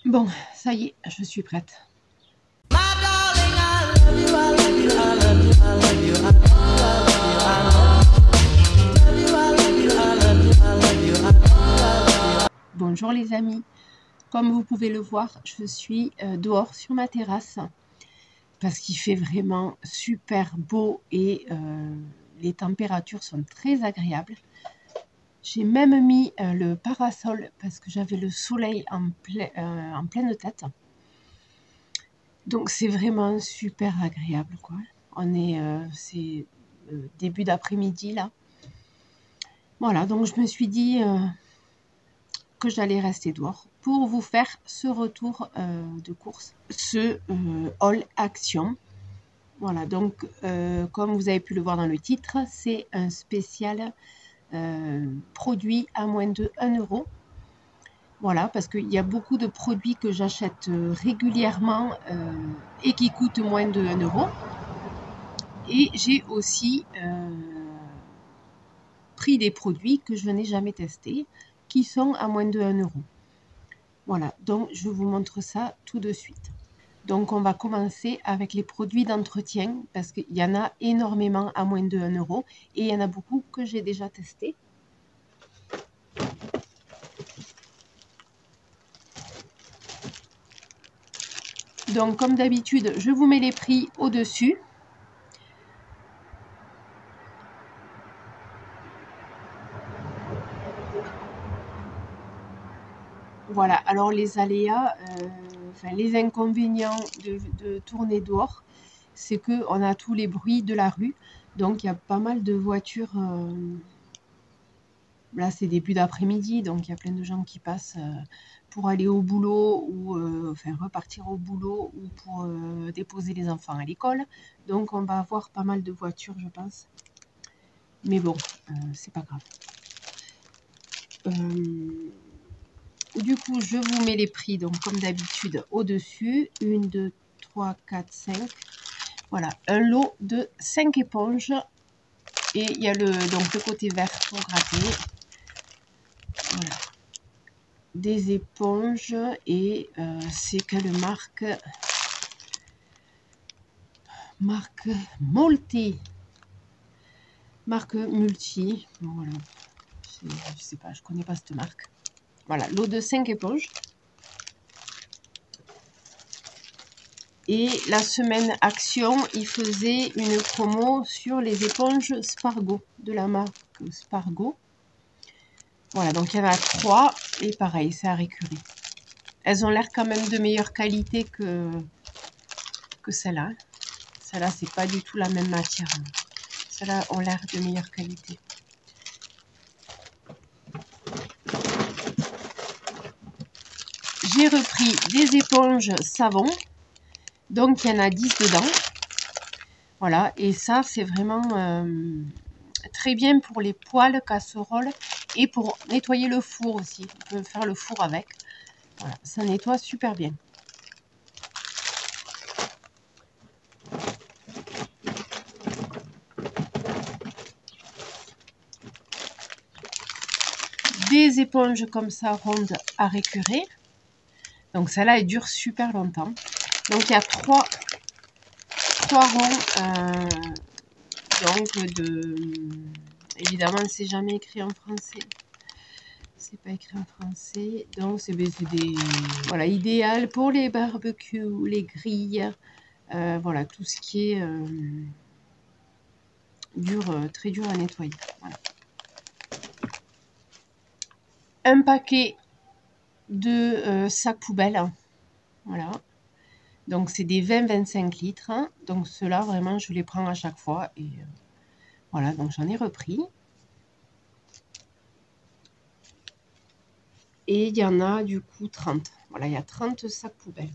Bon, ça y est, je suis prête. Bonjour les amis, comme vous pouvez le voir, je suis dehors sur ma terrasse parce qu'il fait vraiment super beau et les températures sont très agréables. J'ai même mis le parasol parce que j'avais le soleil en pleine tête. Donc c'est vraiment super agréable quoi. C'est début d'après-midi là. Voilà, donc je me suis dit que j'allais rester dehors pour vous faire ce retour de course, ce haul action. Voilà, donc comme vous avez pu le voir dans le titre, c'est un spécial produit à moins de 1 euro. Voilà, parce qu'il y a beaucoup de produits que j'achète régulièrement et qui coûtent moins de 1 euro. Et j'ai aussi pris des produits que je n'ai jamais testés, qui sont à moins de 1 euro. Voilà, donc je vous montre ça tout de suite. Donc on va commencer avec les produits d'entretien, parce qu'il y en a énormément à moins de 1 euro, et il y en a beaucoup que j'ai déjà testés. Donc comme d'habitude, je vous mets les prix au-dessus. Voilà, alors les aléas, les inconvénients de tourner dehors, c'est qu'on a tous les bruits de la rue. Donc il y a pas mal de voitures. Là, c'est début d'après-midi, donc il y a plein de gens qui passent pour aller au boulot ou repartir au boulot ou pour déposer les enfants à l'école. Donc on va avoir pas mal de voitures, je pense. Mais bon, c'est pas grave. Du coup, je vous mets les prix, donc comme d'habitude, au-dessus. 1, 2, 3, 4, 5. Voilà, un lot de 5 éponges. Et il y a donc le côté vert pour gratter. Voilà. Des éponges et c'est quelle marque? Marque Multi. Marque Multi. Voilà. Je sais pas, je connais pas cette marque. Voilà, lot de 5 éponges. Et la semaine Action, il faisait une promo sur les éponges Spargo, de la marque Spargo. Voilà, donc il y en a 3, et pareil, c'est à récurer. Elles ont l'air quand même de meilleure qualité que celle-là. Celle-là, c'est pas du tout la même matière. Celles-là ont l'air de meilleure qualité. J'ai repris des éponges savon. Donc, il y en a 10 dedans. Voilà, et ça, c'est vraiment très bien pour les poêles, casseroles et pour nettoyer le four aussi. On peut faire le four avec. Voilà, ça nettoie super bien. Des éponges comme ça, rondes à récurer. Donc, celle-là, elle dure super longtemps. Donc, il y a 3 ronds. Évidemment, c'est jamais écrit en français. C'est pas écrit en français. Donc, c'est des... Voilà, idéal pour les barbecues, les grilles. Voilà, tout ce qui est très dur à nettoyer. Voilà. Un paquet de sacs poubelles. Voilà. Donc, c'est des 20-25 litres. Hein. Donc, ceux-là, vraiment, je les prends à chaque fois. Et voilà, donc j'en ai repris. Et il y en a du coup 30. Voilà, il y a 30 sacs poubelles.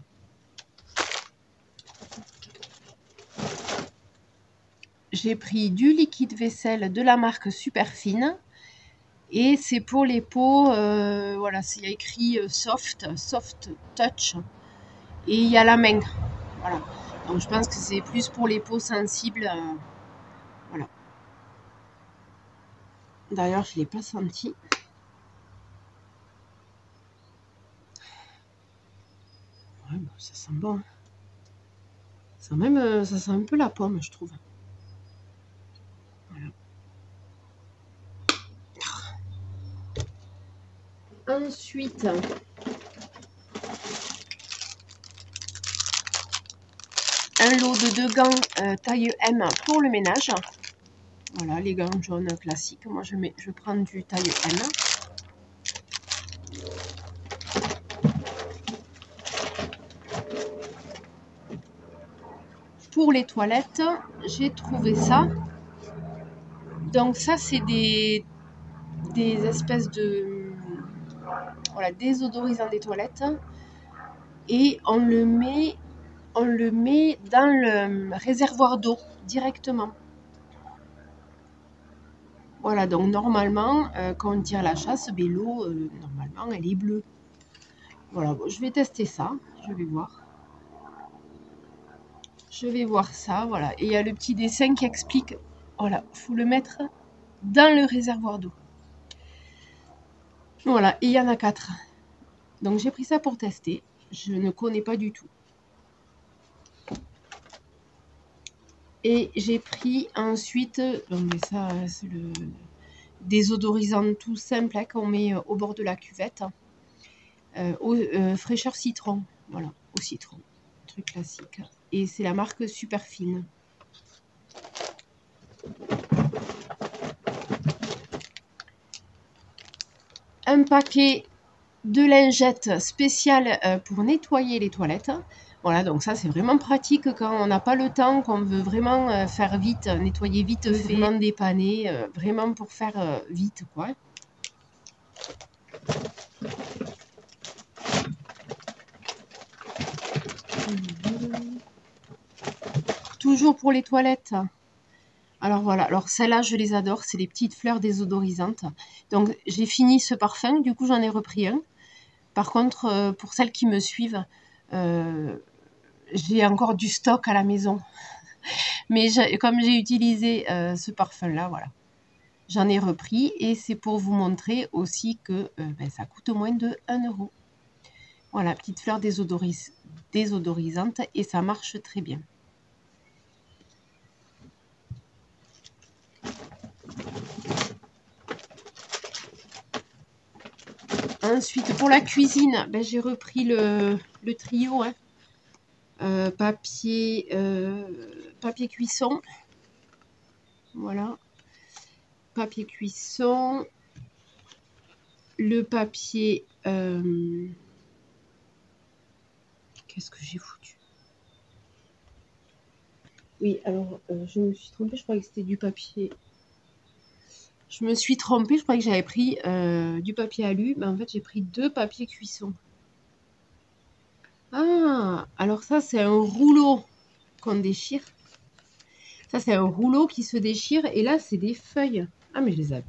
J'ai pris du liquide vaisselle de la marque Superfine. Et c'est pour les pots, voilà, il y a écrit soft touch. Et il y a la main. Voilà. Donc je pense que c'est plus pour les peaux sensibles. Voilà. D'ailleurs, je ne l'ai pas senti. Ouais, bah, ça sent bon. Ça, même, ça sent un peu la pomme, je trouve. Voilà. Ensuite, un lot de 2 gants taille M pour le ménage. Voilà, les gants jaunes classiques. Moi, je prends du taille M. Pour les toilettes, j'ai trouvé ça. Donc ça, c'est des espèces de voilà, désodorisants des toilettes. Et on le met dans le réservoir d'eau directement. Voilà, donc normalement, quand on tire la chasse, ben, l'eau, normalement, elle est bleue. Voilà, bon, je vais tester ça, je vais voir. Je vais voir ça, voilà. Et il y a le petit dessin qui explique, voilà, il faut le mettre dans le réservoir d'eau. Voilà, et il y en a 4. Donc j'ai pris ça pour tester. Je ne connais pas du tout. Et j'ai pris ensuite, donc ça c'est le désodorisant tout simple hein, qu'on met au bord de la cuvette. Fraîcheur citron, voilà, au citron, truc classique. Et c'est la marque Superfine. Un paquet de lingettes spéciales pour nettoyer les toilettes. Voilà, donc ça c'est vraiment pratique quand on n'a pas le temps, qu'on veut vraiment faire vite, nettoyer vite fait, vraiment dépanner, vraiment pour faire vite quoi. Toujours pour les toilettes. Alors voilà, alors celles-là je les adore, c'est les petites fleurs désodorisantes. Donc j'ai fini ce parfum, du coup j'en ai repris un. Par contre, pour celles qui me suivent, j'ai encore du stock à la maison. Mais comme j'ai utilisé ce parfum-là, voilà. J'en ai repris et c'est pour vous montrer aussi que ben, ça coûte moins de 1 €. Voilà, petite fleur désodorisante et ça marche très bien. Ensuite, pour la cuisine, ben, j'ai repris le trio. Hein. Papier cuisson. Voilà. Papier cuisson. Le papier... Qu'est-ce que j'ai foutu? Oui, alors, je me suis trompée. Je croyais que c'était du papier... Je me suis trompée. Je croyais que j'avais pris du papier alu. Mais en fait, j'ai pris 2 papiers cuisson. Ah, alors ça, c'est un rouleau qu'on déchire. Ça, c'est un rouleau qui se déchire. Et là, c'est des feuilles. Ah, mais je les avais.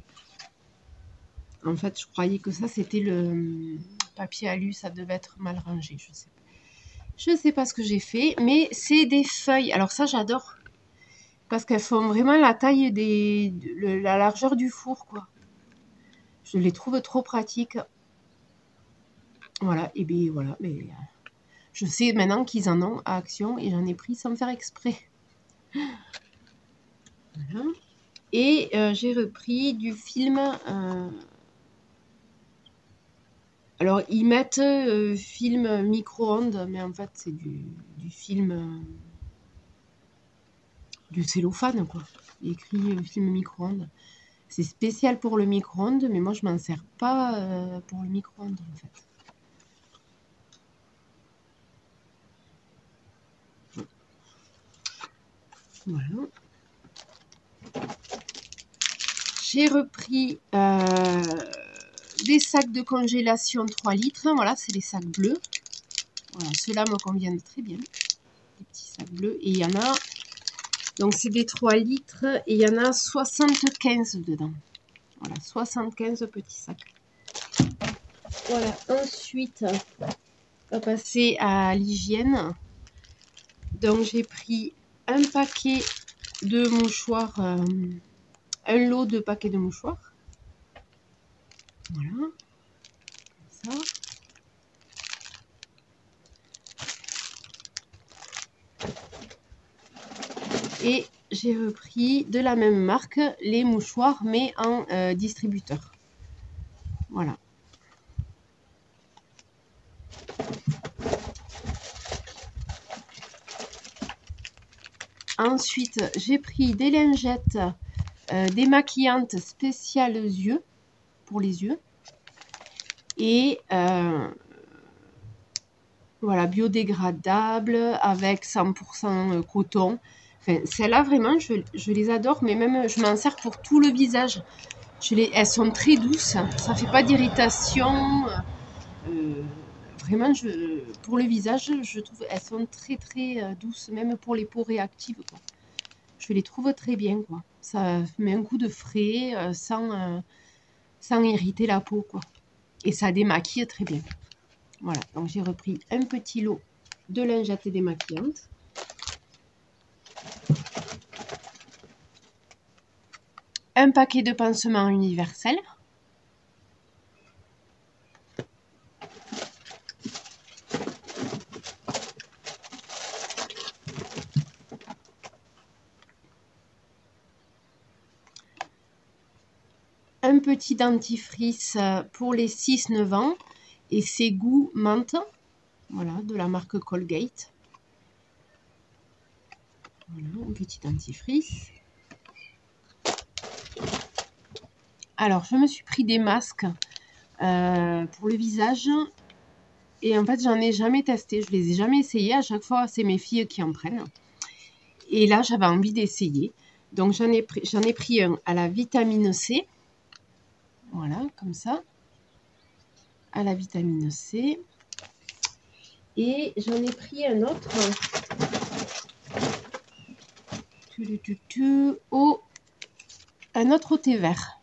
En fait, je croyais que ça, c'était le papier alu. Ça devait être mal rangé. Je sais pas ce que j'ai fait. Mais c'est des feuilles. Alors ça, j'adore. Parce qu'elles font vraiment la taille la largeur du four, quoi. Je les trouve trop pratiques. Voilà. Et bien, voilà. Mais je sais maintenant qu'ils en ont à Action. Et j'en ai pris sans faire exprès. Voilà. Et j'ai repris du film. Alors, ils mettent film micro-ondes, mais en fait, c'est du film. Du cellophane, quoi. Il écrit film micro-ondes. C'est spécial pour le micro-ondes, mais moi, je m'en sers pas pour le micro-ondes, en fait. Voilà. J'ai repris des sacs de congélation 3 litres. Voilà, c'est les sacs bleus. Voilà, ceux-là me conviennent très bien. Les petits sacs bleus. Et il y en a... Donc, c'est des 3 litres et il y en a 75 dedans. Voilà, 75 petits sacs. Voilà, ensuite, on va passer à l'hygiène. Donc, j'ai pris un paquet de mouchoirs, un lot de paquets de mouchoirs. Voilà, comme ça. Et j'ai repris de la même marque les mouchoirs, mais en distributeur. Voilà. Ensuite, j'ai pris des lingettes démaquillantes spéciales yeux, pour les yeux. Et voilà, biodégradable avec 100% coton. Enfin, celles-là, vraiment, je les adore, mais même je m'en sers pour tout le visage. Elles sont très douces, ça fait pas d'irritation. Vraiment, pour le visage, je trouve elles sont très très douces, même pour les peaux réactives, quoi. Je les trouve très bien, quoi. Ça met un coup de frais sans irriter la peau, quoi. Et ça démaquille très bien. Voilà, donc j'ai repris un petit lot de lingettes démaquillantes. Un paquet de pansements universels. Un petit dentifrice pour les 6-9 ans et c'est goût menthe, voilà, de la marque Colgate. Voilà, un petit dentifrice. Alors, je me suis pris des masques pour le visage et en fait, j'en ai jamais testé, je les ai jamais essayés. À chaque fois, c'est mes filles qui en prennent. Et là, j'avais envie d'essayer. Donc, j'en ai pris un à la vitamine C. Voilà, comme ça. À la vitamine C. Et j'en ai pris un autre. Un autre au thé vert.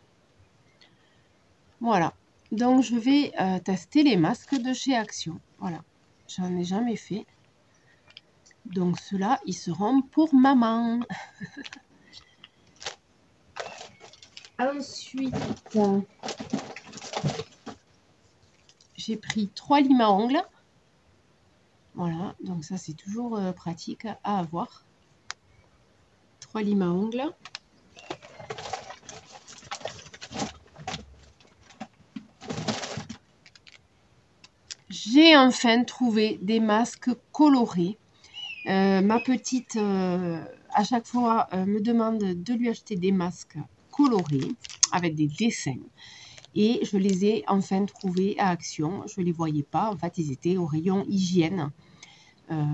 Voilà. Donc, je vais tester les masques de chez Action. Voilà. J'en ai jamais fait. Donc, ceux-là, ils seront pour maman. Ensuite, j'ai pris 3 limes à ongles. Voilà, donc ça c'est toujours pratique à avoir. 3 limes à ongles. J'ai enfin trouvé des masques colorés. Ma petite, à chaque fois, me demande de lui acheter des masques colorés avec des dessins. Et je les ai enfin trouvés à Action. Je ne les voyais pas. En fait, ils étaient au rayon hygiène.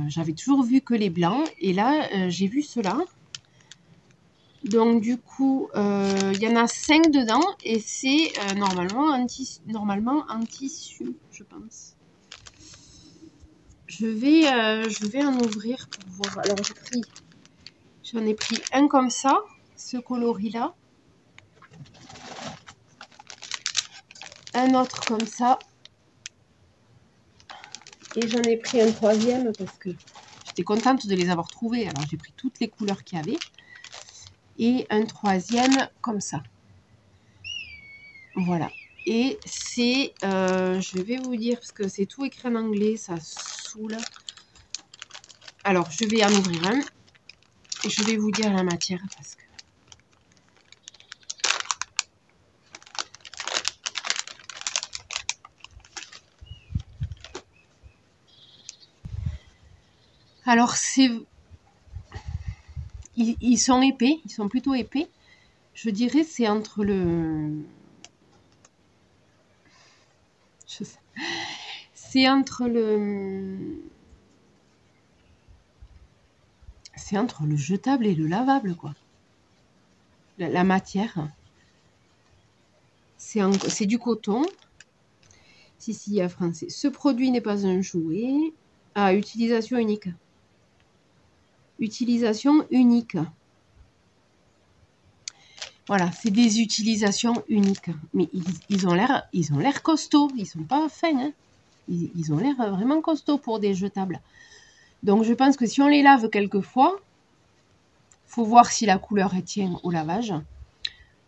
J'avais toujours vu que les blancs. Et là, j'ai vu ceux-là. Donc, du coup, il y en a 5 dedans. Et c'est normalement en tissu, je pense. Je vais en ouvrir pour voir. Alors, j'en ai pris un comme ça, ce coloris-là. Un autre comme ça. Et j'en ai pris un troisième parce que j'étais contente de les avoir trouvés. Alors, j'ai pris toutes les couleurs qu'il y avait. Et un troisième comme ça. Voilà. Et c'est, je vais vous dire, parce que c'est tout écrit en anglais, ça saoule. Alors, je vais en ouvrir un. Et je vais vous dire la matière parce que... Alors, ils sont épais, ils sont plutôt épais. Je dirais c'est entre le... C'est entre le... C'est entre le jetable et le lavable, quoi. La matière. C'est du coton. Si, il y a français. Ce produit n'est pas un jouet. Ah, utilisation unique. Utilisation unique. Voilà, c'est des utilisations uniques. Mais ils ont l'air costauds. Ils sont pas fins, hein. Ils ont l'air vraiment costauds pour des jetables. Donc, je pense que si on les lave quelques fois, faut voir si la couleur tient au lavage.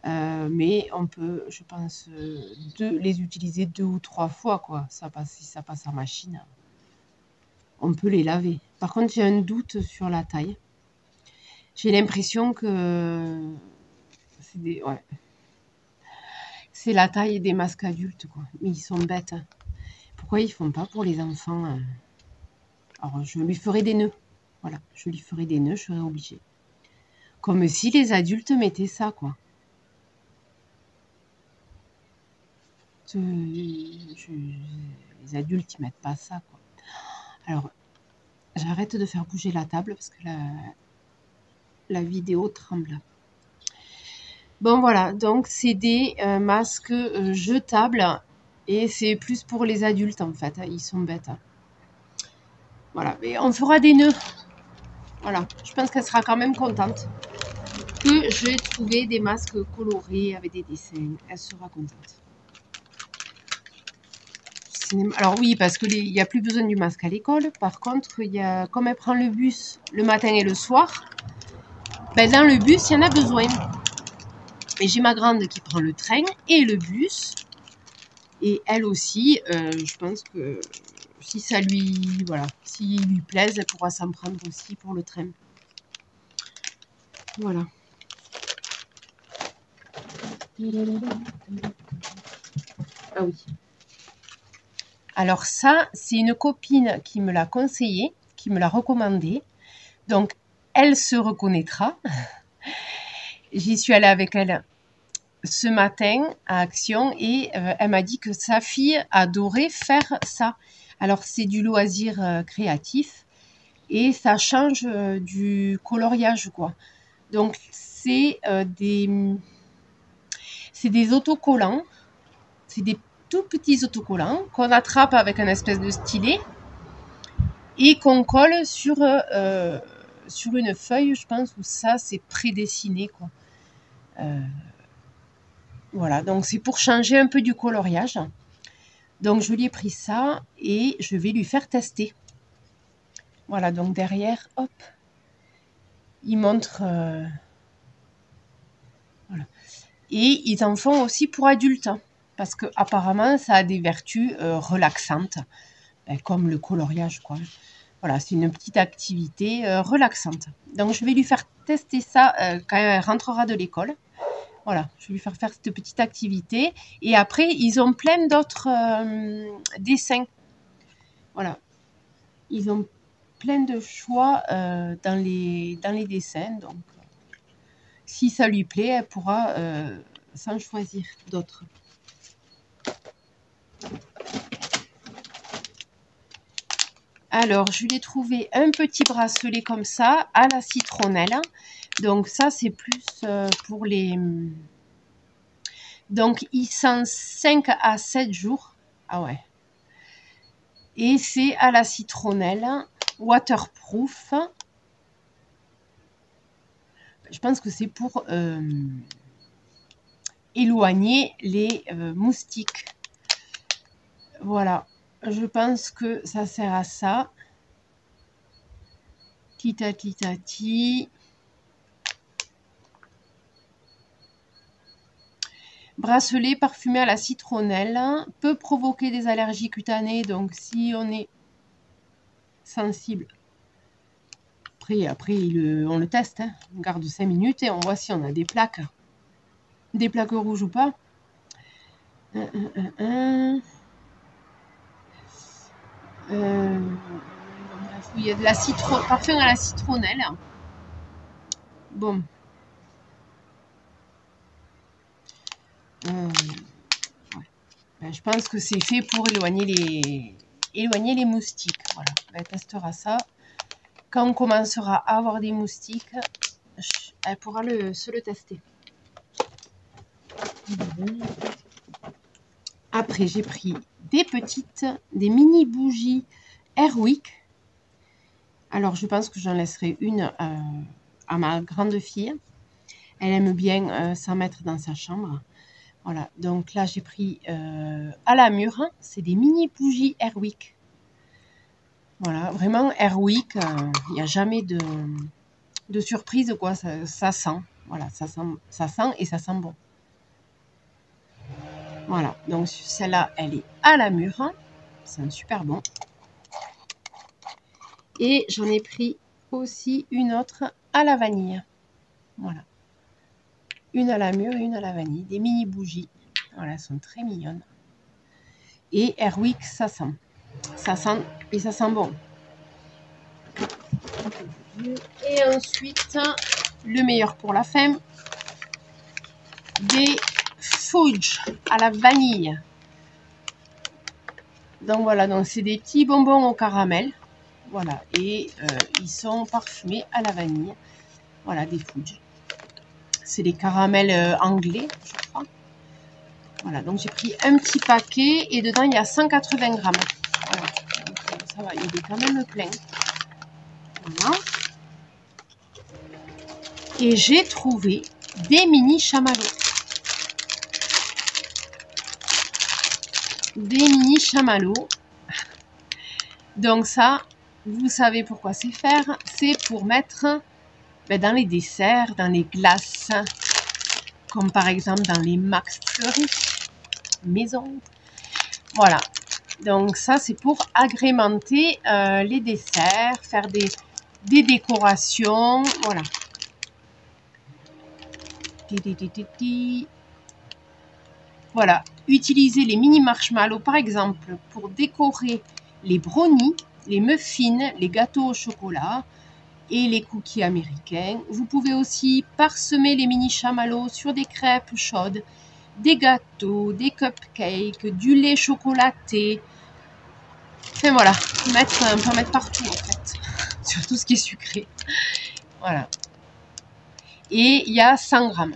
Mais on peut, je pense, les utiliser 2 ou 3 fois, quoi. Si ça passe en machine, on peut les laver. Par contre, j'ai un doute sur la taille. J'ai l'impression que ouais, c'est la taille des masques adultes, quoi. Mais ils sont bêtes. Pourquoi ils font pas pour les enfants? Alors, je lui ferai des nœuds. Voilà, je lui ferai des nœuds, je serai obligée. Comme si les adultes mettaient ça, quoi. Les adultes, ils mettent pas ça, quoi. Alors, j'arrête de faire bouger la table parce que la vidéo tremble. Bon, voilà, donc c'est des masques jetables et c'est plus pour les adultes, en fait. Ils sont bêtes. Voilà, mais on fera des nœuds. Voilà, je pense qu'elle sera quand même contente que j'ai trouvé des masques colorés avec des dessins. Elle sera contente. Alors oui, parce qu'il n'y a plus besoin du masque à l'école. Par contre, comme elle prend le bus le matin et le soir, ben dans le bus, il y en a besoin. Et j'ai ma grande qui prend le train et le bus. Et elle aussi, je pense que si ça lui, voilà, s'il lui plaise, elle pourra s'en prendre aussi pour le train. Voilà. Ah oui. Alors ça, c'est une copine qui me l'a conseillé, qui me l'a recommandé. Donc, elle se reconnaîtra. J'y suis allée avec elle ce matin à Action et elle m'a dit que sa fille adorait faire ça. Alors, c'est du loisir créatif et ça change du coloriage, quoi. Donc, c'est des autocollants. C'est des tout petits autocollants qu'on attrape avec un espèce de stylet et qu'on colle sur une feuille, je pense, où ça, c'est prédessiné, quoi. Voilà, donc c'est pour changer un peu du coloriage. Donc, je lui ai pris ça et je vais lui faire tester. Voilà, donc derrière, hop, il montre... voilà. Et ils en font aussi pour adultes, hein, parce que apparemment ça a des vertus relaxantes, comme le coloriage, quoi. Voilà, c'est une petite activité relaxante. Donc, je vais lui faire tester ça quand elle rentrera de l'école. Voilà, je vais lui faire cette petite activité. Et après, ils ont plein d'autres dessins. Voilà, ils ont plein de choix dans les dessins. Donc, si ça lui plaît, elle pourra s'en choisir d'autres. Alors, je lui ai trouvé un petit bracelet comme ça, à la citronnelle. Donc, ça, c'est plus pour les... Donc, ils sont 5 à 7 jours. Ah ouais. Et c'est à la citronnelle, waterproof. Je pense que c'est pour éloigner les moustiques. Voilà. Je pense que ça sert à ça. Titati. Bracelet parfumé à la citronnelle peut provoquer des allergies cutanées. Donc, si on est sensible, après on le teste. Hein. On garde 5 minutes et on voit si on a des plaques rouges ou pas. Il y a de la parfum à la citronnelle. Bon. Ouais. Ben, je pense que c'est fait pour éloigner les moustiques. Voilà. Ben, elle testera ça. Quand on commencera à avoir des moustiques, elle pourra se le tester. Après, j'ai pris des mini bougies Airwick. Alors, je pense que j'en laisserai une à ma grande fille. Elle aime bien s'en mettre dans sa chambre. Voilà, donc là, j'ai pris à la mûre. C'est des mini bougies Airwick. Voilà, vraiment Airwick, il n'y a jamais de surprise, quoi. Ça sent. Voilà, ça sent et ça sent bon. Voilà, donc celle-là, elle est à la mûre. C'est un super bon. Et j'en ai pris aussi une autre à la vanille. Voilà. Une à la mûre et une à la vanille. Des mini bougies. Voilà, elles sont très mignonnes. Et Airwick, ça sent. Ça sent et ça sent bon. Et ensuite, le meilleur pour la fin, des fudge à la vanille. Donc voilà, donc c'est des petits bonbons au caramel. Voilà, et ils sont parfumés à la vanille. Voilà, des fudge. C'est des caramels anglais, je crois. Voilà, donc j'ai pris un petit paquet et dedans il y a 180 grammes. Voilà, donc, ça va, il est quand même plein. Voilà. Et j'ai trouvé des mini chamallows. Des mini chamallows. Donc ça, vous savez pourquoi c'est faire. C'est pour mettre dans les desserts, dans les glaces, comme par exemple dans les Max Fleury maison. Voilà. Donc ça, c'est pour agrémenter les desserts, faire des décorations. Voilà. Voilà. Utiliser les mini marshmallows, par exemple, pour décorer les brownies, les muffins, les gâteaux au chocolat et les cookies américains. Vous pouvez aussi parsemer les mini chamallows sur des crêpes chaudes, des gâteaux, des cupcakes, du lait chocolaté. Enfin voilà, on peut en mettre partout en fait, sur tout ce qui est sucré. Voilà. Et il y a 100 grammes.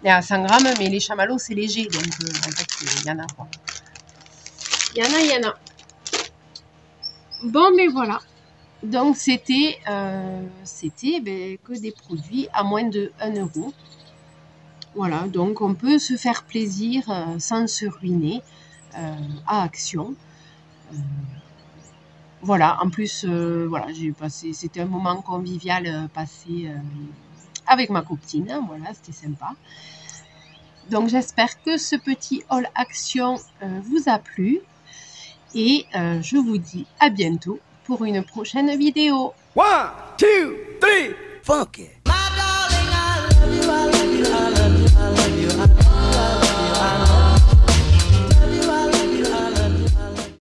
Il y a 100 grammes, mais les chamallows c'est léger, donc en fait il y en a quoi. Il y en a. Bon, mais voilà. Donc c'était que des produits à moins de 1 euro. Voilà, donc on peut se faire plaisir sans se ruiner à Action. Voilà, en plus, voilà, c'était un moment convivial passé avec ma copine. Voilà, c'était sympa. Donc j'espère que ce petit haul Action vous a plu. Et je vous dis à bientôt pour une prochaine vidéo. 1, 2, 3, funky.